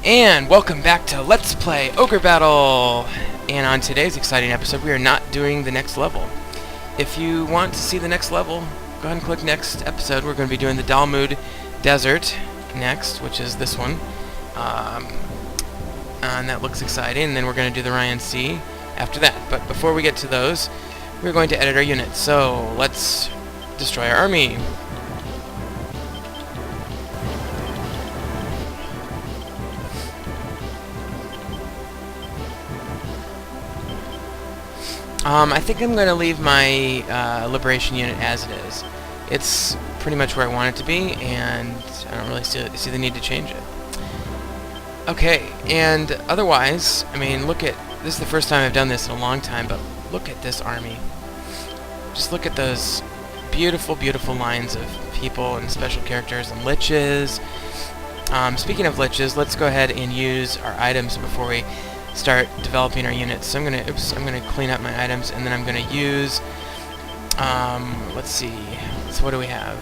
And welcome back to Let's Play Ogre Battle! And on today's exciting episode, we are not doing the next level. If you want to see the next level, go ahead and click next episode. We're going to be doing the Dalmud Desert next, which is this one. And that looks exciting. And then we're going to do the Ryan Sea after that. But before we get to those, we're going to edit our units. So let's destroy our army. I think I'm going to leave my Liberation unit as it is. It's pretty much where I want it to be, and I don't really see the need to change it. Okay, and otherwise, I mean, this is the first time I've done this in a long time, but look at this army. Just look at those beautiful, beautiful lines of people and special characters and liches. Speaking of liches, let's go ahead and use our items before we start developing our units. So I'm gonna clean up my items, and then I'm gonna use let's see, so what do we have?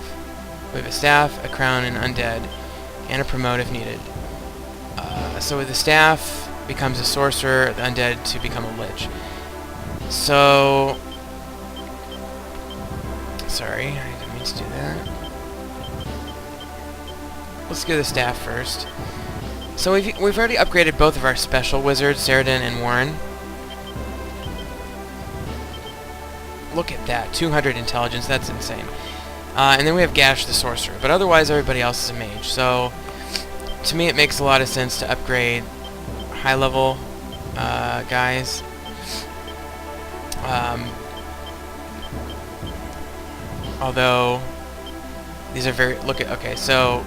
We have a staff, a crown, an undead, and a promote if needed. So with the staff becomes a sorcerer, the undead to become a lich. So sorry, I didn't mean to do that. Let's do the staff first. So we've already upgraded both of our special wizards, Saradin and Warren. Look at that, 200 intelligence, that's insane. And then we have Gash the sorcerer, but otherwise everybody else is a mage. So to me it makes a lot of sense to upgrade high level guys. Although these are very, okay, so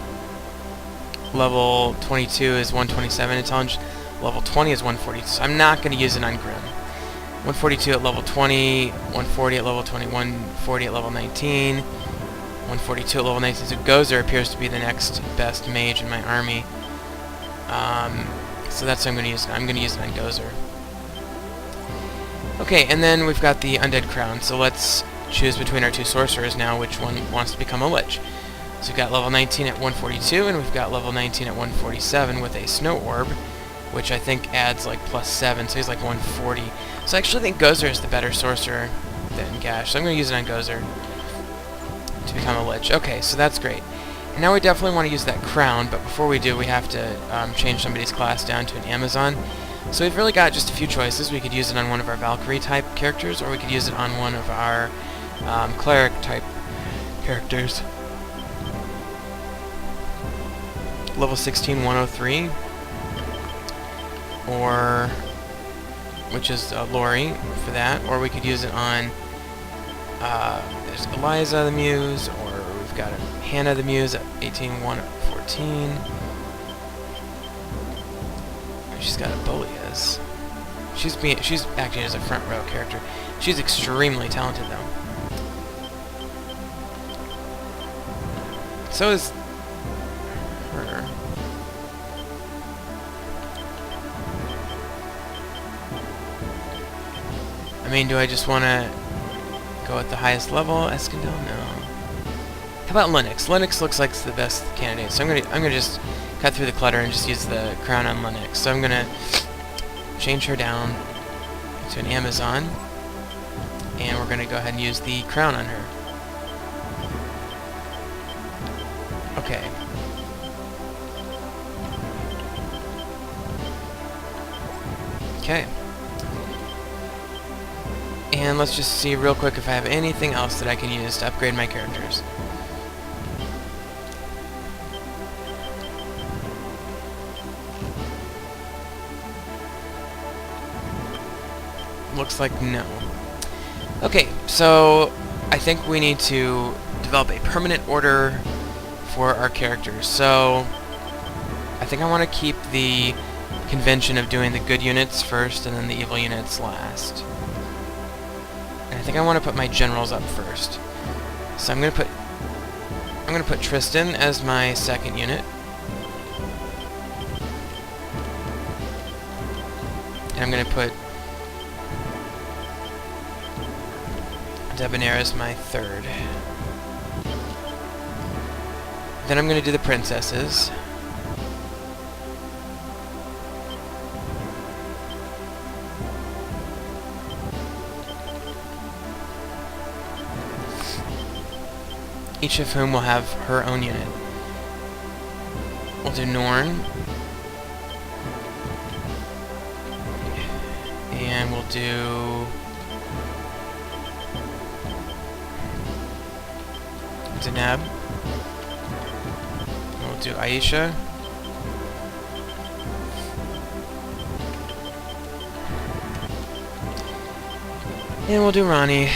level 22 is 127 intelligence, level 20 is 142, so I'm not going to use it on Grim. 142 at level 20, 140 at level 20, 140 at level 19, 142 at level 19, so Gozer appears to be the next best mage in my army. So that's what I'm going to use. I'm going to use it on Gozer. Okay, and then we've got the Undead Crown, so let's choose between our two sorcerers now which one wants to become a lich. So we've got level 19 at 142, and we've got level 19 at 147 with a Snow Orb, which I think adds like +7, so he's like 140. So I actually think Gozer is the better sorcerer than Gash, so I'm going to use it on Gozer to become a lich. Okay, so that's great. And now we definitely want to use that crown, but before we do, we have to change somebody's class down to an Amazon. So we've really got just a few choices. We could use it on one of our Valkyrie-type characters, or we could use it on one of our Cleric-type characters. Level 16, 103, or which is Lori for that, or we could use it on there's Eliza the Muse, or we've got Hannah the Muse at 18, 114. She's got a Boleas. She's acting as a front row character. She's extremely talented though. So is her. I mean, do I just want to go at the highest level, Eskandel? No. How about Linux? Linux looks like it's the best candidate, so I'm gonna just cut through the clutter and just use the crown on Linux. So I'm gonna change her down to an Amazon, and we're gonna go ahead and use the crown on her. Okay. Okay. And let's just see real quick if I have anything else that I can use to upgrade my characters. Looks like no. Okay, so I think we need to develop a permanent order for our characters. So I think I want to keep the convention of doing the good units first and then the evil units last. And I think I want to put my generals up first. So I'm gonna put Tristan as my second unit. And I'm gonna put Debonair as my third. Then I'm going to do the princesses. each of whom will have her own unit. We'll do Norn. And we'll do Deneb. We'll do Aisha. And we'll do Ronnie.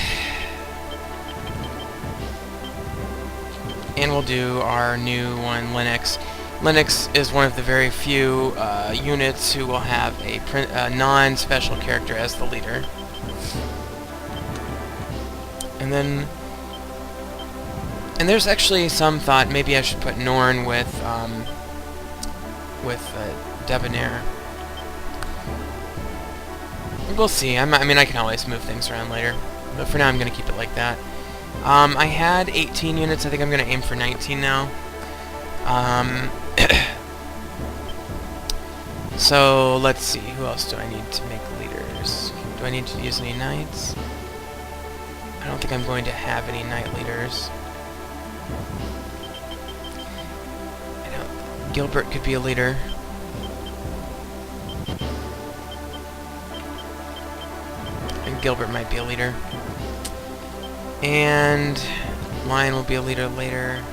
And we'll do our new one, Linux. Linux is one of the very few units who will have a non-special character as the leader. And then... And there's actually some thought maybe I should put Norn with Debonair. We'll see. I mean, I can always move things around later. But for now, I'm going to keep it like that. I had 18 units. I think I'm going to aim for 19 now. So, let's see. Who else do I need to make leaders? Do I need to use any knights? I don't think I'm going to have any knight leaders. Gilbert could be a leader. And Gilbert might be a leader. And Lion will be a leader later.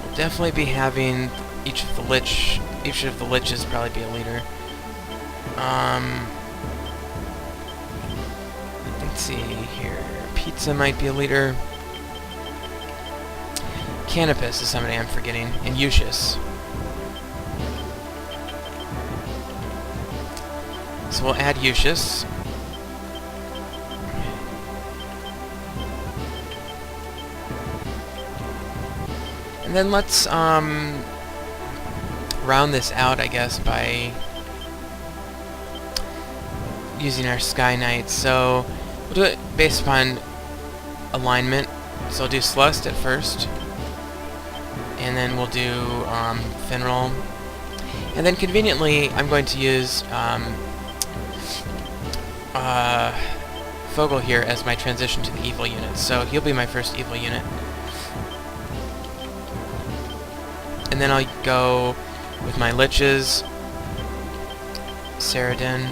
We'll definitely be having each of the liches probably be a leader. Let's see here. Pizza might be a leader. Canopus is somebody I'm forgetting. And Eustace. So we'll add Eustace. And then let's round this out, I guess, by using our Sky Knights. So we'll do it based upon alignment. So I'll do Celeste at first. And then we'll do Finral. And then conveniently, I'm going to use Fogel here as my transition to the evil unit. So he'll be my first evil unit. And then I'll go with my liches, Saradin,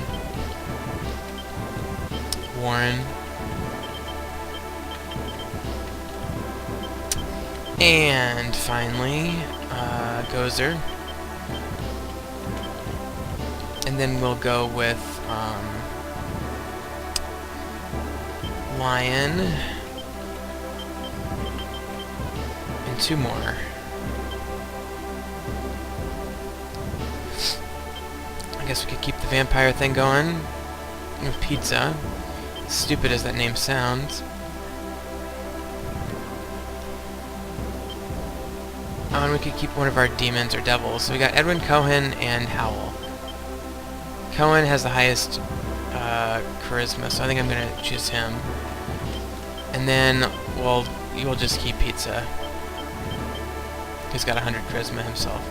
Warren, and finally Gozer. And then we'll go with Lion and two more. I guess we could keep the vampire thing going with Pizza. As stupid as that name sounds. Oh, and we could keep one of our demons or devils. So we got Edwin Cohen and Howl. Cohen has the highest charisma, so I think I'm going to choose him. And then you'll just keep Pizza. He's got 100 charisma himself.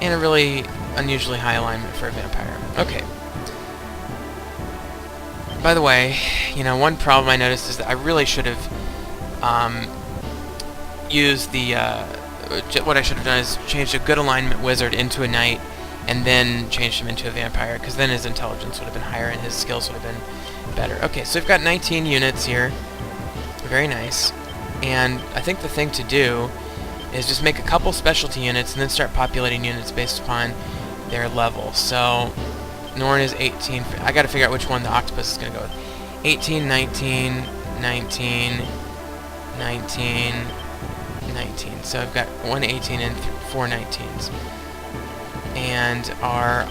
And a really unusually high alignment for a vampire. Okay. By the way, one problem I noticed is that I really should have used the... what I should have done is changed a good alignment wizard into a knight and then changed him into a vampire, because then his intelligence would have been higher and his skills would have been better. Okay, so we've got 19 units here. Very nice. And I think the thing to do is just make a couple specialty units and then start populating units based upon their level. So Norn is 18. I got to figure out which one the octopus is going to go with. 18, 19, 19, 19, 19. So I've got one 18 and four 19s. And our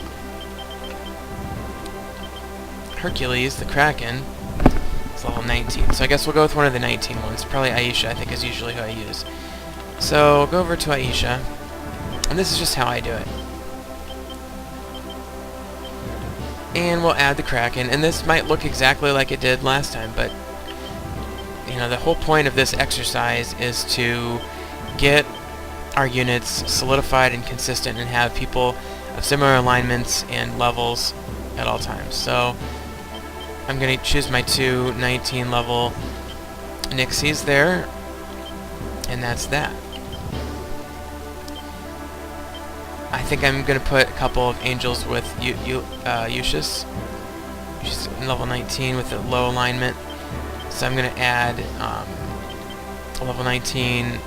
Hercules, the Kraken, is level 19. So I guess we'll go with one of the 19 ones. Probably Aisha, I think, is usually who I use. So we'll go over to Aisha. And this is just how I do it. And we'll add the Kraken. And this might look exactly like it did last time, but the whole point of this exercise is to get our units solidified and consistent and have people of similar alignments and levels at all times. So I'm going to choose my two 19 level Nixies there, and that's that. I think I'm going to put a couple of Angels with Lucius. She's level 19 with a low alignment. So I'm going to add level 19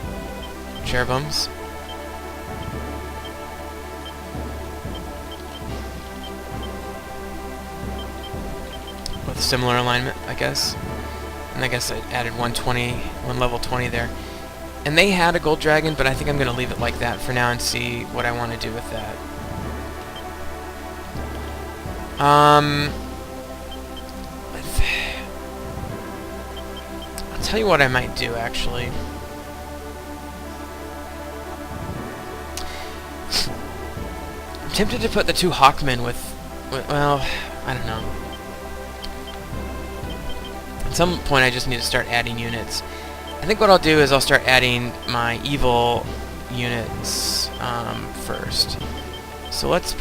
Cherubims. With similar alignment, I guess. And I guess I added one level 20 there. And they had a gold dragon, but I think I'm going to leave it like that for now and see what I want to do with that. I'll tell you what I might do, actually. I'm tempted to put the two Hawkmen with well, I don't know. At some point I just need to start adding units. I think what I'll do is I'll start adding my evil units first. So let's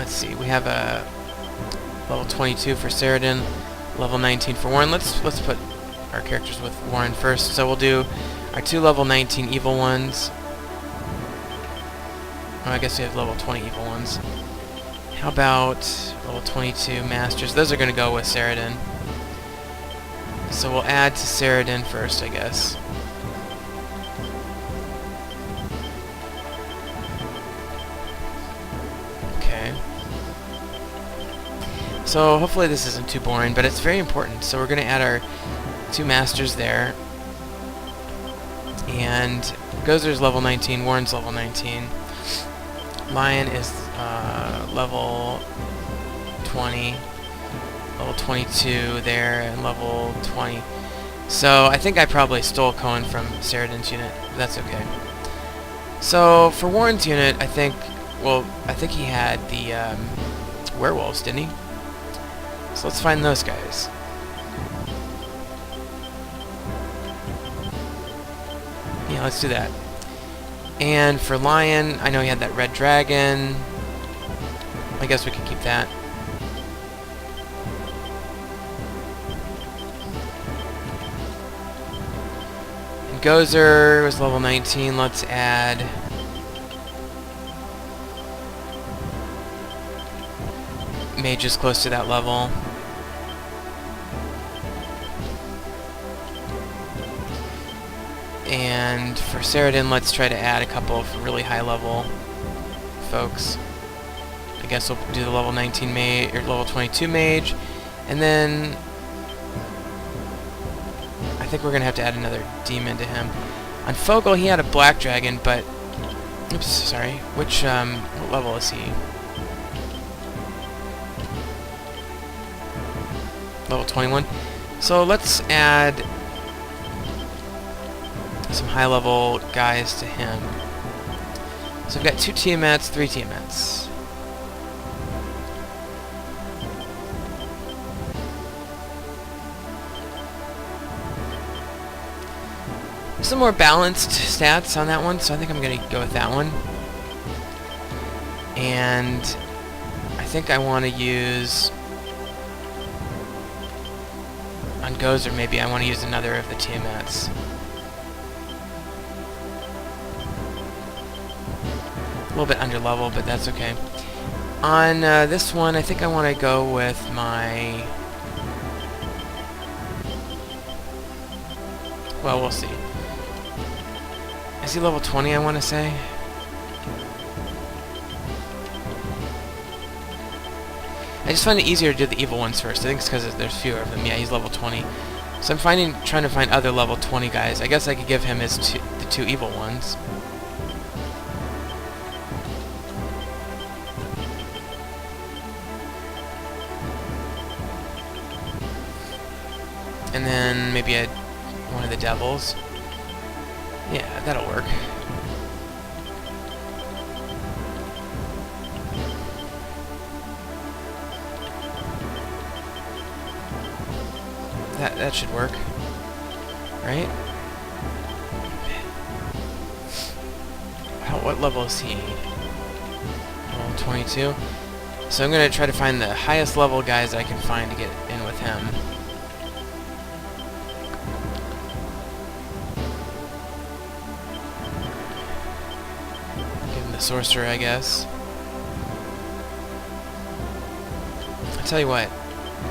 see, we have a level 22 for Ceradan, level 19 for Warren. Let's put our characters with Warren first. So we'll do our two level 19 evil ones. Oh, I guess we have level 20 evil ones. How about level 22 masters? Those are going to go with Ceradan. So we'll add to Ceradan first, I guess. Okay. So hopefully this isn't too boring, but it's very important. So we're going to add our two masters there. And Gozer's level 19, Warren's level 19. Lion is level 20. Level 22 there, and level 20. So I think I probably stole Cohen from Ceradan's unit. But that's okay. So for Warren's unit, I think he had the werewolves, didn't he? So let's find those guys. Yeah, let's do that. And for Lion, I know he had that red dragon. I guess we could keep that. Gozer was level 19. Let's add mages close to that level. And for Ceradan, let's try to add a couple of really high level folks. I guess we'll do the level 19 mage or level 22 mage, and then I think we're going to have to add another demon to him. On Fogel, he had a black dragon, but... Oops, sorry. What level is he? Level 21. So let's add some high-level guys to him. So we've got 2 Tiamats, 3 Tiamats. Some more balanced stats on that one, so I think I'm going to go with that one. And I think I want to use... On Gozer, maybe I want to use another of the Tiamats. A little bit under level, but that's okay. On this one, I think I want to go with my... Well, we'll see. Is he level 20, I want to say? I just find it easier to do the evil ones first. I think it's because there's fewer of them. Yeah, he's level 20. So I'm trying to find other level 20 guys. I guess I could give him the 2 evil ones. And then maybe one of the devils. Yeah, that'll work. That should work. Right? What level is he? Level 22. So I'm going to try to find the highest level guys that I can find to get in with him. Give him the sorcerer, I guess. I'll tell you what,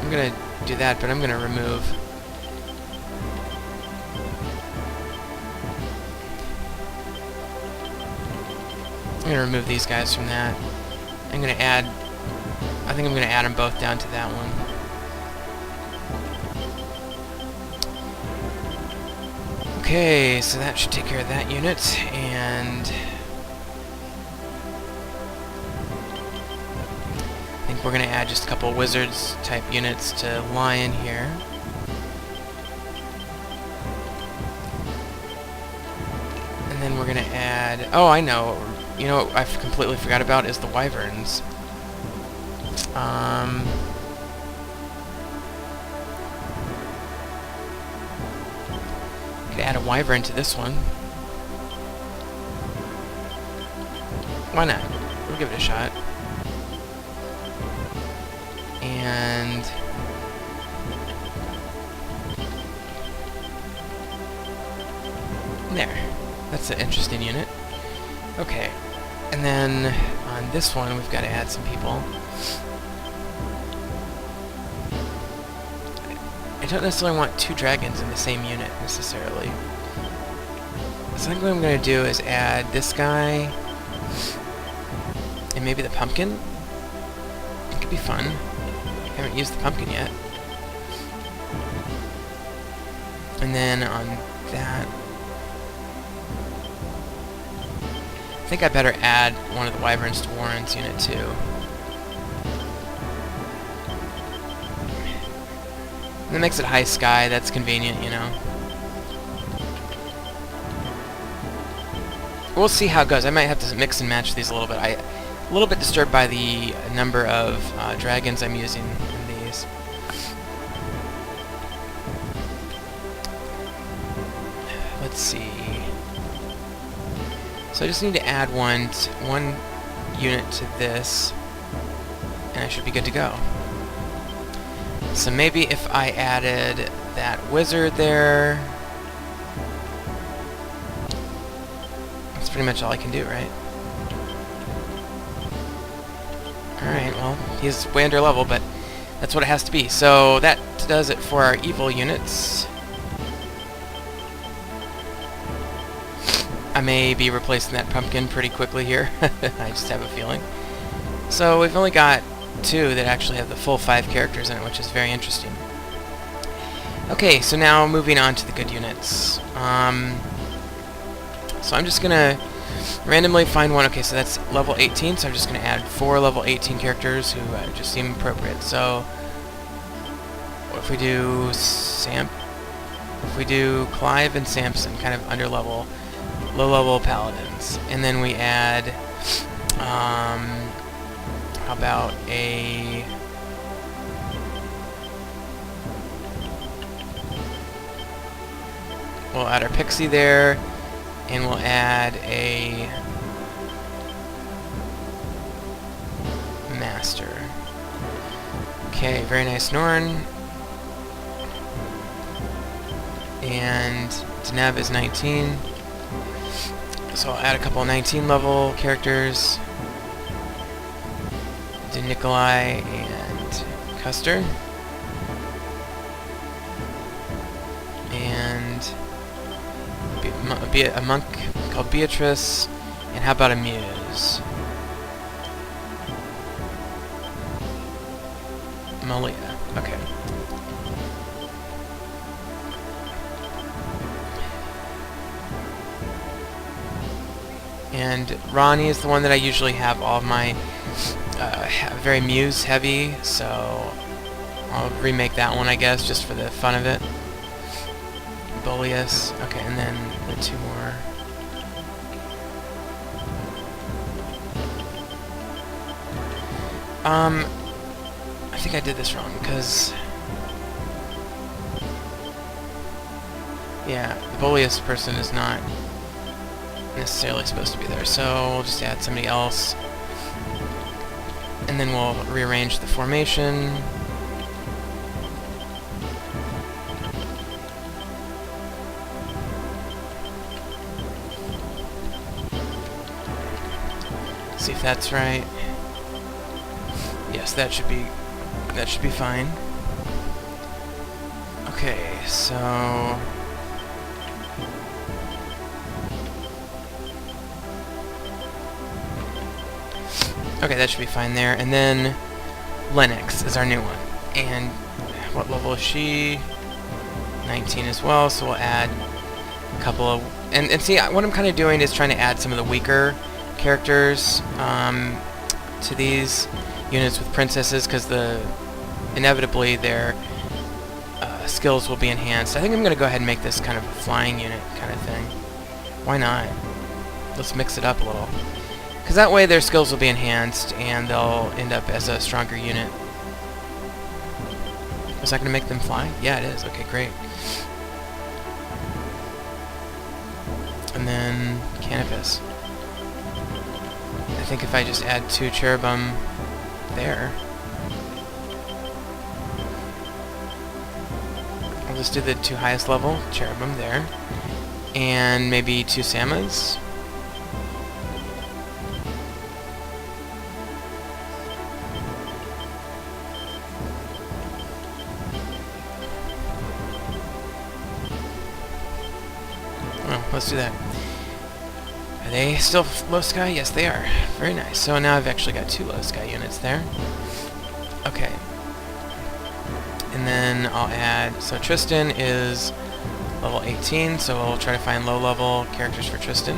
I'm going to do that, but I'm going to remove... I'm going to remove these guys from that. I'm going to add... I think I'm going to add them both down to that one. Okay, so that should take care of that unit, and... I think we're going to add just a couple of wizards type units to Lion here. And then we're going to add... Oh, I know. You know what I completely forgot about is the wyverns. Could add a wyvern to this one. Why not? We'll give it a shot. And there. That's an interesting unit. Okay. And then on this one, we've got to add some people. I don't necessarily want two dragons in the same unit, necessarily. So I think what I'm going to do is add this guy, and maybe the pumpkin. It could be fun. I haven't used the pumpkin yet. And then on that... I think I better add one of the wyverns to Warren's unit, too. That makes it high sky, that's convenient, you know. We'll see how it goes. I might have to mix and match these a little bit. I'm a little bit disturbed by the number of dragons I'm using in these. Let's see. So I just need to add one unit to this, and I should be good to go. So maybe if I added that wizard there... That's pretty much all I can do, right? Alright, well, he's way under level, but that's what it has to be. So that does it for our evil units. I may be replacing that pumpkin pretty quickly here. I just have a feeling. So we've only got 2 that actually have the full 5 characters in it, which is very interesting. Okay, so now moving on to the good units. So I'm just gonna randomly find one. Okay, so that's level 18, so I'm just gonna add 4 level 18 characters who just seem appropriate. So what if we do if we do Clive and Samson, kind of under level, low level paladins, and then we add how about a... We'll add our pixie there, and we'll add a master. Okay, very nice Norn. And Deneb is 19. So I'll add a couple of 19 level characters. Do Nikolai and Custer. And a monk called Beatrice. And how about a muse? Malia. Okay. And Ronnie is the one that I usually have all of my very muse heavy, so I'll remake that one, I guess, just for the fun of it. Boleus. Okay, and then the 2 more. I think I did this wrong, because... Yeah, the Boleus person is not necessarily supposed to be there, so we'll just add somebody else. And And then we'll rearrange the formation. See if that's right. Yes, that should be fine. Okay, so okay, that should be fine there. And then Lennox is our new one. And what level is she? 19 as well, so we'll add a couple of... And see, what I'm kind of doing is trying to add some of the weaker characters to these units with princesses, because inevitably their skills will be enhanced. I think I'm going to go ahead and make this kind of a flying unit kind of thing. Why not? Let's mix it up a little. Because that way their skills will be enhanced, and they'll end up as a stronger unit. Is that going to make them fly? Yeah, it is. Okay, great. And then Canopus. I think if I just add 2 cherubim there, I'll just do the 2 highest level cherubim there, and maybe 2 Samas. Oh, let's do that. Are they still low sky? Yes, they are. Very nice. So now I've actually got 2 low sky units there. Okay. And then I'll add... So Tristan is level 18, so we'll try to find low-level characters for Tristan.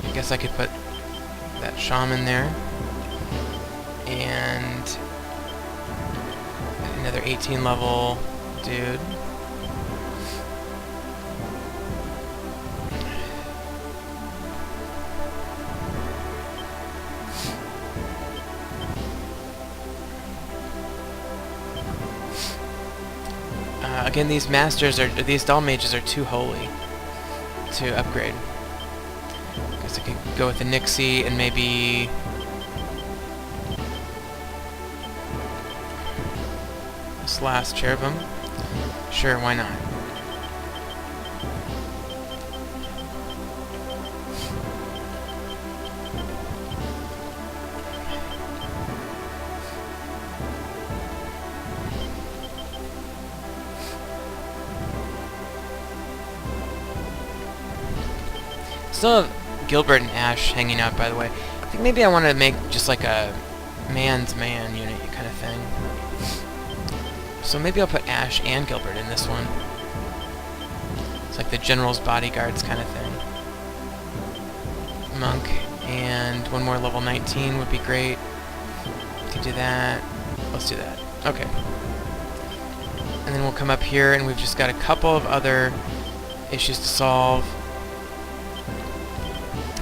I guess I could put that shaman there. And another 18 level dude. Again, these doll mages are too holy to upgrade. I guess I could go with the Nixie and maybe this last cherubim. Sure, why not? Still have Gilbert and Ash hanging out, by the way. I think maybe I want to make just like a man's man unit kind of thing. So maybe I'll put Ash and Gilbert in this one. It's like the general's bodyguards kind of thing. Monk, and one more level 19 would be great. Could do that. Let's do that. Okay. And then we'll come up here, and we've just got a couple of other issues to solve.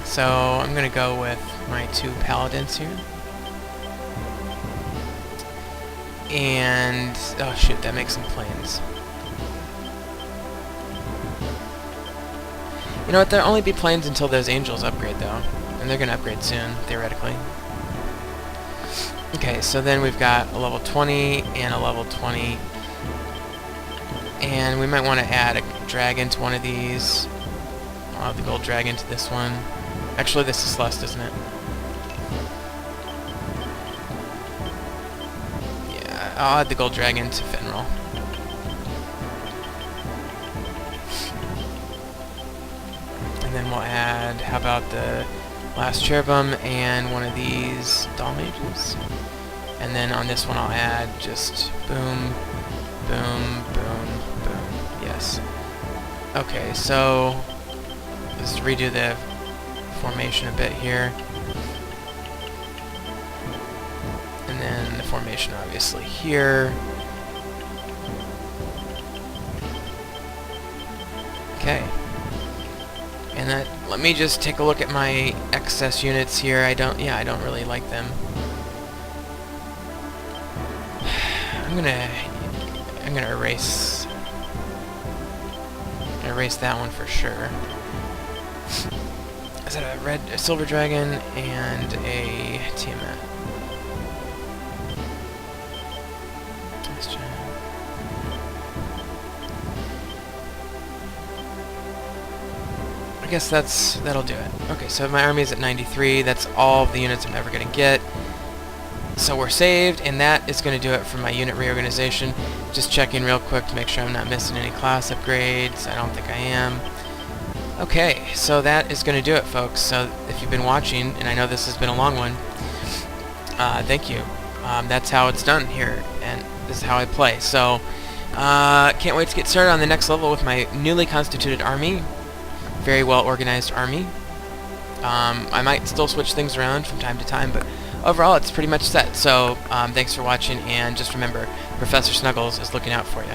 So I'm going to go with my 2 paladins here. And, oh shoot, that makes some planes. You know what, there'll only be planes until those angels upgrade though. And they're going to upgrade soon, theoretically. Okay, so then we've got a level 20 and a level 20. And we might want to add a dragon to one of these. I'll add the gold dragon to this one. Actually, this is Celeste, isn't it? Yeah, I'll add the gold dragon to Finral. And then we'll add, how about the last cherubim and one of these doll mages. And then on this one I'll add just boom, boom, boom, boom. Yes. Okay, so let's redo the formation a bit here. And then the formation obviously here. Okay. And that, let me just take a look at my excess units here. I don't really like them. I'm gonna erase. Erase that one for sure. Is that a silver dragon and a Tiamat? I guess that'll do it. Okay, so my army is at 93. That's all the units I'm ever going to get. So we're saved, and that is going to do it for my unit reorganization. Just checking real quick to make sure I'm not missing any class upgrades. I don't think I am. Okay, so that is going to do it, folks. So if you've been watching, and I know this has been a long one, thank you. That's how it's done here, and this is how I play. So can't wait to get started on the next level with my newly constituted army. Very well organized army. I might still switch things around from time to time, but overall it's pretty much set. So thanks for watching, and just remember, Professor Snuggles is looking out for you.